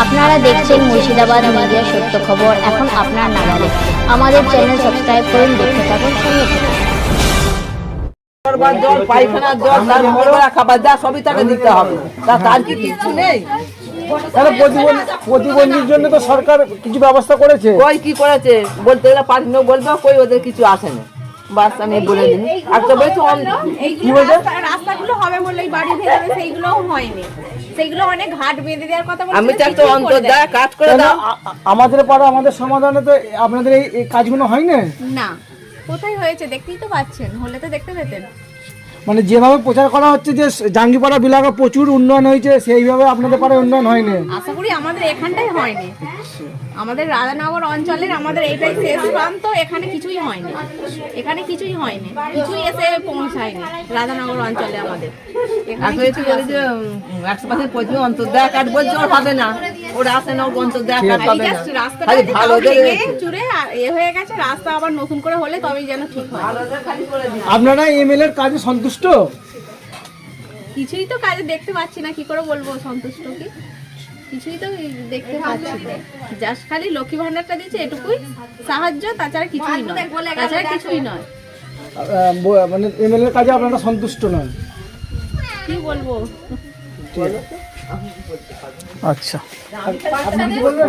আপনারা দেখছেন মুর্শিদাবাদ মিডিয়া সত্য খবর এখন আপনার নাগালে। আমাদের চ্যানেল সাবস্ক্রাইব করুন, দেখতে থাকুন, সঙ্গে থাকুন। জল, পায়খানার জল, তার মঙ্গলবার খাবার যা সবই তাকে দিতে হবে। তার কি কিছু নেই? তাহলে প্রতিবন্ধীর জন্য তো সরকার কিছু ব্যবস্থা করেছে। কই কি করেছে বলতে গেলে পাঠিয়ে বলবে, কই ওদের কিছু আসে না। বাস আমি বলে দিই একটা বলছি কি বলছে রাস্তাগুলো হবে বলেই বাড়ি ভেতরে সেইগুলোও হয়নি, সেইগুলো অনেক ঘাট বেঁধে দেওয়ার কথা বলছে। আমি তো একটা অন্তর্দয় কাজ করে দাও। আমাদের পাড়া আমাদের সমাধানে তো আপনাদের এই কাজগুলো হয় না। না, কোথায় হয়েছে দেখতেই তো পাচ্ছেন, হলে তো দেখতে পেতেন। মানে যেভাবে প্রচার করা হচ্ছে যে জাঙ্গিপাড়া বিলাকা প্রচুর উন্নয়ন হয়েছে, সেইভাবে আপনাদের পাড়ায় উন্নয়ন হয়নি। আশা করি আমাদের এখানটাই হয়নি, আমাদের রাধানগর অঞ্চলের আমাদের এইটাই শেষ প্রান্ত, এখানে কিছুই হয়নি, এখানে কিছুই হয়নি, কিছুই এসে পৌঁছায়নি রাধানগর অঞ্চলে আমাদের। অন্তর্দয় কাজ বলছে ওর হবে না, ওরা আসে না, অন্তর্দয় কাজ হবে না। রাস্তাটা চুরে এ হয়ে গেছে, রাস্তা আবার নতুন করে হলে তবেই যেন ঠিক হয়। আপনারা এমএলএ এর কাজে সন্তুষ্ট? কিছুই তো কাজে দেখতে পাচ্ছি না, কি করে বলবো সন্তুষ্ট কি, কিছুই তো দেখতে পাচ্ছি না। জাস্ট খালি লক্ষ্মী ভান্ডারটা দিচ্ছে এটুকুই সাহায্য, তাছাড়া কিছুই নয়, তাছাড়া কিছুই নয়। মানে এমএলএ এর কাজে আপনারা সন্তুষ্ট নন? কি বলবো। আচ্ছা, আপনি কি বলবেন?